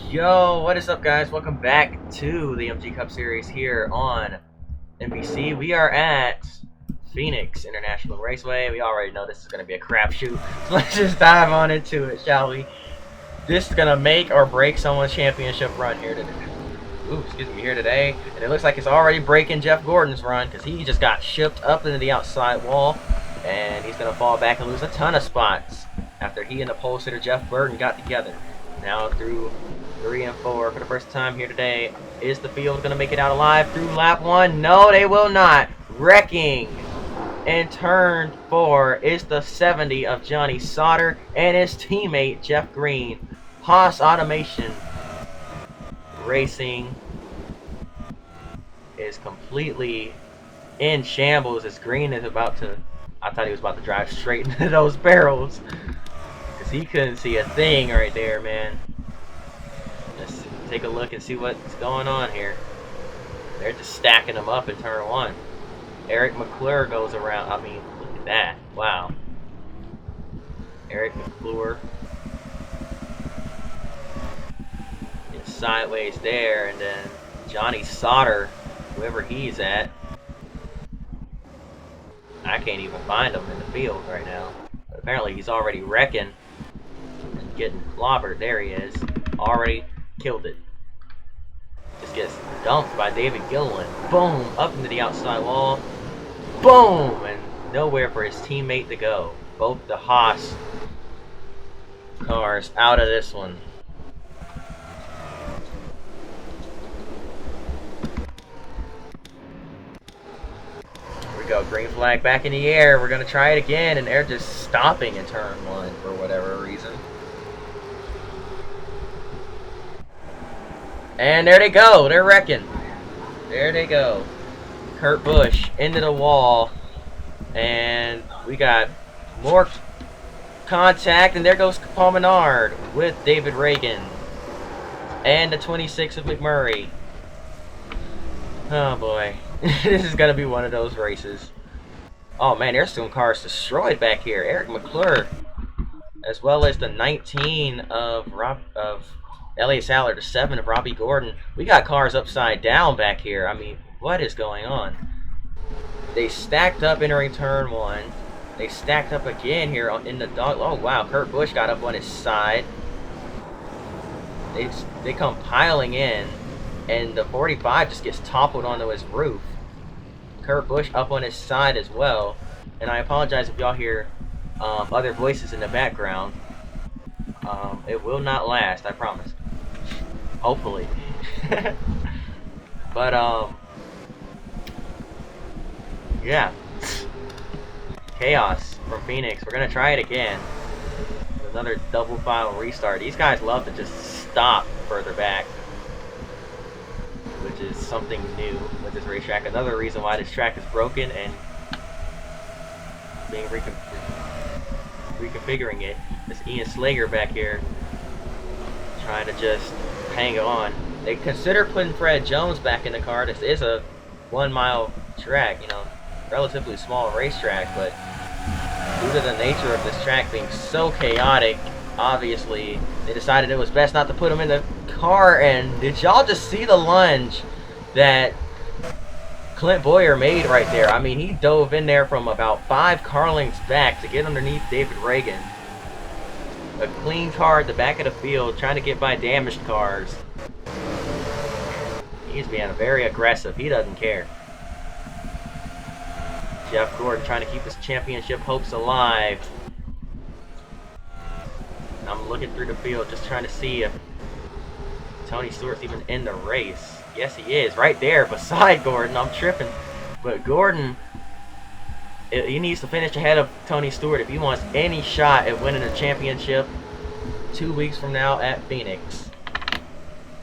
Yo, what is up, guys? Welcome back to the MG Cup Series here on NBC. We are at Phoenix International Raceway. We already know this is going to be a crapshoot, so let's just dive on into it, shall we? This is going to make or break someone's championship run here today. Here today, and it looks like it's already breaking Jeff Gordon's run because he just got shipped up into the outside wall, and he's going to fall back and lose a ton of spots after he and the pole sitter Jeff Burton got together. Now through 3 and 4 for the first time here today. Is the field going to make it out alive through lap 1? No, they will not. Wrecking in turn 4 is the 70 of Johnny Sauter and his teammate Jeff Green. Haas Automation Racing is completely in shambles as Green is about to... I thought he was about to drive straight into those barrels, because he couldn't see a thing right there, man. Let's take a look and see what's going on here. They're just stacking them up in turn 1. Eric McClure goes around. I mean, look at that. Wow. Eric McClure is sideways there, and then Johnny Sauter, whoever he's at. I can't even find him in the field right now. But apparently he's already wrecking and getting clobbered. There he is. Already killed it. Just gets dumped by David Gilliland. Boom! Up into the outside wall. Boom! And nowhere for his teammate to go. Both the Haas cars out of this one. Here we go. Green flag back in the air. We're going to try it again. And they're just stopping in turn 1 for whatever reason. And there they go. They're wrecking. There they go. Kurt Busch into the wall. And we got more contact. And there goes Paul Menard with David Reagan. And the 26 of McMurray. Oh boy. This is going to be one of those races. Oh man, there's some cars destroyed back here. Eric McClure. As well as the 19 of Elliott Sadler, the 7 of Robbie Gordon. We got cars upside down back here. I mean, what is going on? They stacked up entering turn 1. They stacked up again here in the dog. Oh wow, Kurt Busch got up on his side. They come piling in, and the 45 just gets toppled onto his roof. Kurt Busch up on his side as well. And I apologize if y'all hear other voices in the background. It will not last, I promise. Hopefully. But yeah. Chaos from Phoenix. We're gonna try it again. Another double file restart. These guys love to just stop further back, which is something new with this racetrack. Another reason why this track is broken and being reconfiguring it. This Ian Slager back here trying to just hang on. They consider putting Fred Jones back in the car. This is a 1 mile track, you know, relatively small racetrack, but due to the nature of this track being so chaotic, obviously they decided it was best not to put him in the car. And did y'all just see the lunge that Clint Bowyer made right there? I mean, he dove in there from about 5 car lengths back to get underneath David Reagan. A clean car at the back of the field trying to get by damaged cars. He's being very aggressive. He doesn't care. Jeff Gordon trying to keep his championship hopes alive. And I'm looking through the field just trying to see if Tony Stewart's even in the race. Yes, he is. Right there beside Gordon. I'm tripping. But Gordon, he needs to finish ahead of Tony Stewart if he wants any shot at winning a championship 2 weeks from now at Phoenix.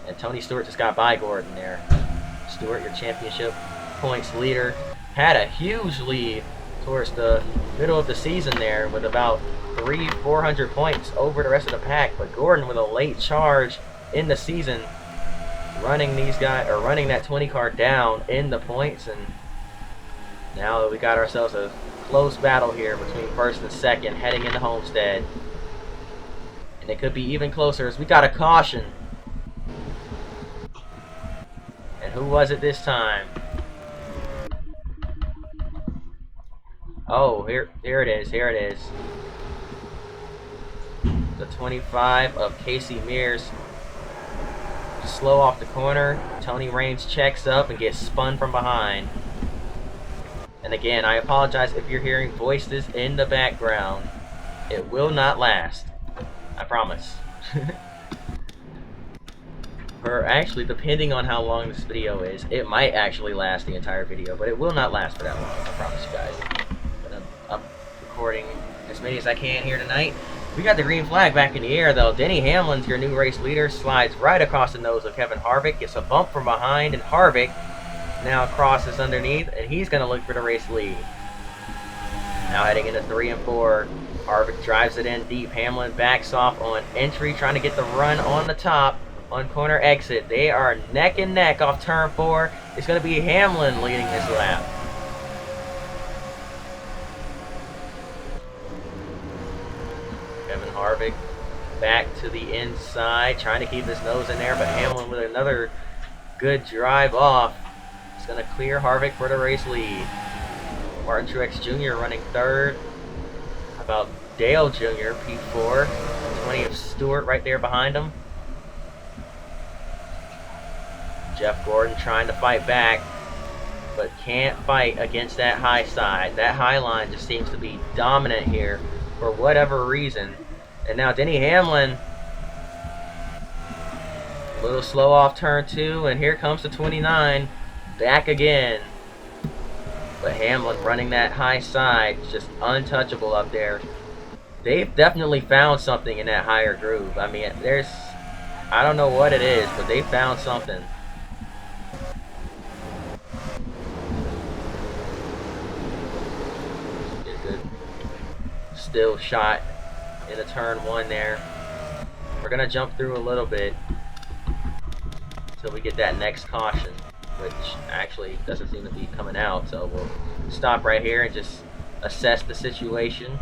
And Tony Stewart just got by Gordon there. Stewart, your championship points leader, had a huge lead towards the middle of the season there with about 400 points over the rest of the pack. But Gordon with a late charge in the season, running that 20 car down in the points. And now we got ourselves a close battle here between first and second heading into Homestead. And it could be even closer as we got a caution And who was it this time? Oh, here it is. Here it is. The 25 of Casey Mears. Slow off the corner. Tony Raines checks up and gets spun from behind. And again, I apologize if you're hearing voices in the background. It will not last. I promise. Or actually, depending on how long this video is, it might actually last the entire video, but it will not last for that long, I promise you guys. But I'm recording as many as I can here tonight. We got the green flag back in the air, though. Denny Hamlin's your new race leader, slides right across the nose of Kevin Harvick, gets a bump from behind, and Harvick now crosses underneath, and he's going to look for the race lead. Now heading into 3 and 4, Harvick drives it in deep. Hamlin backs off on entry, trying to get the run on the top on corner exit. They are neck and neck off turn 4. It's going to be Hamlin leading this lap. Kevin Harvick back to the inside, trying to keep his nose in there, but Hamlin with another good drive off. It's going to clear Harvick for the race lead. Martin Truex Jr. running 3rd. How about Dale Jr., P4. 20 of Stewart right there behind him. Jeff Gordon trying to fight back, but can't fight against that high side. That high line just seems to be dominant here for whatever reason. And now Denny Hamlin, a little slow off turn 2, and here comes the 29, back again. But Hamlin running that high side, just untouchable up there. They've definitely found something in that higher groove. I mean, I don't know what it is, but they found something. Get a good still shot into turn 1 there. We're going to jump through a little bit until we get that next caution, which actually doesn't seem to be coming out, so we'll stop right here and just assess the situation.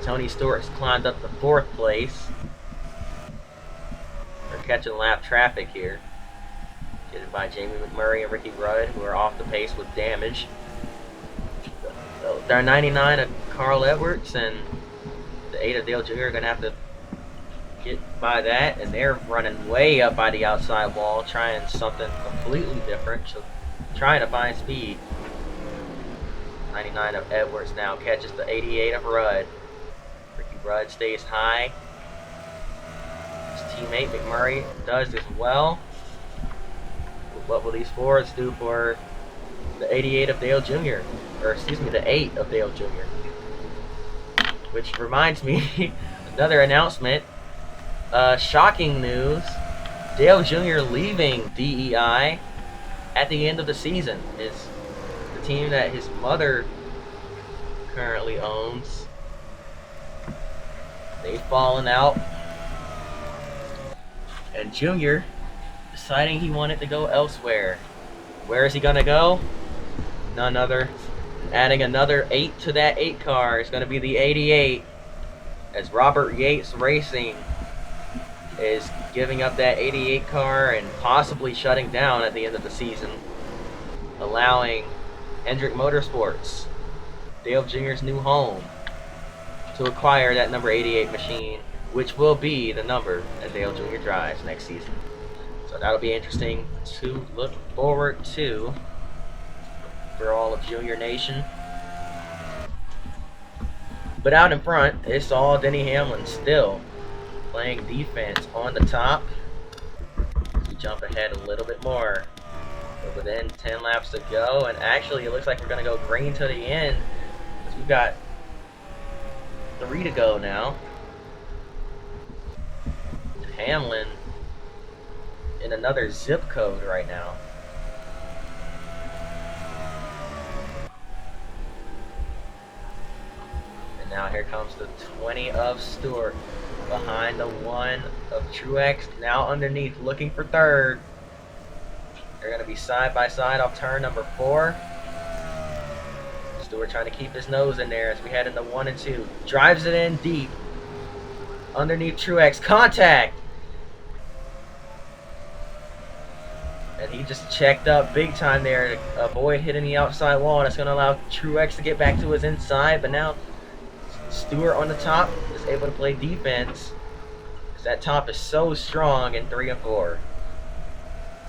Tony Stewart's climbed up to 4th place. They're catching lap traffic here, headed by Jamie McMurray and Ricky Rudd, who are off the pace with damage. Their 99 of Carl Edwards and the 8 of Dale Jr. are going to have to get by that, and they're running way up by the outside wall, trying something completely different, so trying to find speed. 99 of Edwards now catches the 88 of Rudd. Ricky Rudd stays high. His teammate McMurray does as well. What will these Fords do for the 88 of Dale Jr.? Or excuse me, the 8 of Dale Jr. Which reminds me, another announcement. Shocking news. Dale Jr. leaving DEI at the end of the season. Is the team that his mother currently owns. They've fallen out. And Jr. deciding he wanted to go elsewhere. Where is he going to go? None other. Adding another 8 to that 8 car is going to be the 88. As Robert Yates Racing is giving up that 88 car and possibly shutting down at the end of the season, allowing Hendrick Motorsports, Dale Jr.'s new home, to acquire that number 88 machine, which will be the number that Dale Jr. drives next season. So that'll be interesting to look forward to for all of Junior Nation. But out in front, it's all Denny Hamlin still playing defense on the top. We jump ahead a little bit more. We're within 10 laps to go, and actually it looks like we're going to go green to the end, because we've got 3 to go now. Hamlin in another zip code right now. And now here comes the 20 of Stewart behind the 1 of Truex, now underneath, looking for 3rd. They're going to be side by side off turn number 4. Stewart trying to keep his nose in there as we head into 1 and 2. Drives it in deep underneath Truex. Contact! And he just checked up big time there to avoid hitting the outside wall. That's going to allow Truex to get back to his inside. But now Stewart on the top is able to play defense, because that top is so strong in 3 and 4.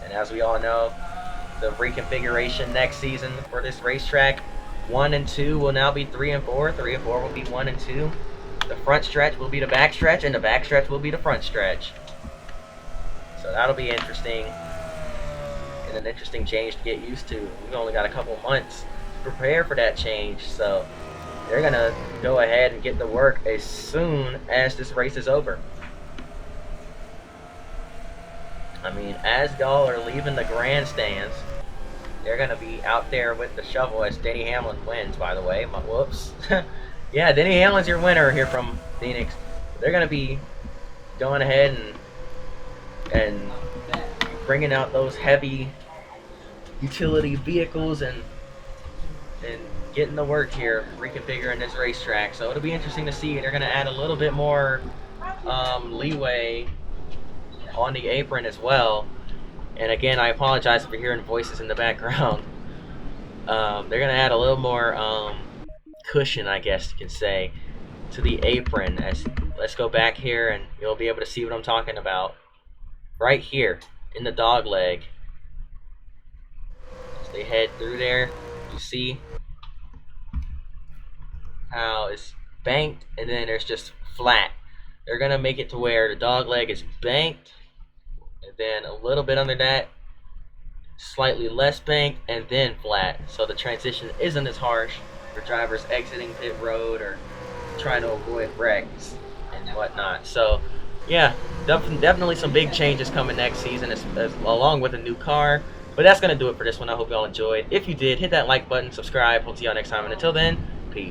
And as we all know, the reconfiguration next season for this racetrack, 1 and 2 will now be 3 and 4. 3 and 4 will be 1 and 2. The front stretch will be the back stretch, and the back stretch will be the front stretch. So that'll be interesting, and an interesting change to get used to. We've only got a couple months to prepare for that change, so they're gonna go ahead and get to work as soon as this race is over. I mean, as y'all are leaving the grandstands, they're gonna be out there with the shovel as Denny Hamlin wins, by the way. Whoops. Yeah, Denny Hamlin's your winner here from Phoenix. They're gonna be going ahead and bringing out those heavy utility vehicles and getting to work here, reconfiguring this racetrack. So it'll be interesting to see. They're gonna add a little bit more leeway on the apron as well. And again, I apologize if you're hearing voices in the background. They're gonna add a little more cushion, I guess you can say, to the apron. Let's go back here and you'll be able to see what I'm talking about. Right here in the dog leg. As they head through there, you see how it's banked and then there's just flat. They're gonna make it to where the dog leg is banked, and then a little bit under that, slightly less banked, and then flat. So the transition isn't as harsh for drivers exiting pit road or trying to avoid wrecks and whatnot. So yeah, definitely some big changes coming next season, along with a new car. But that's going to do it for this one. I hope y'all enjoyed. If you did, hit that like button, subscribe. We'll see y'all next time. And until then, peace.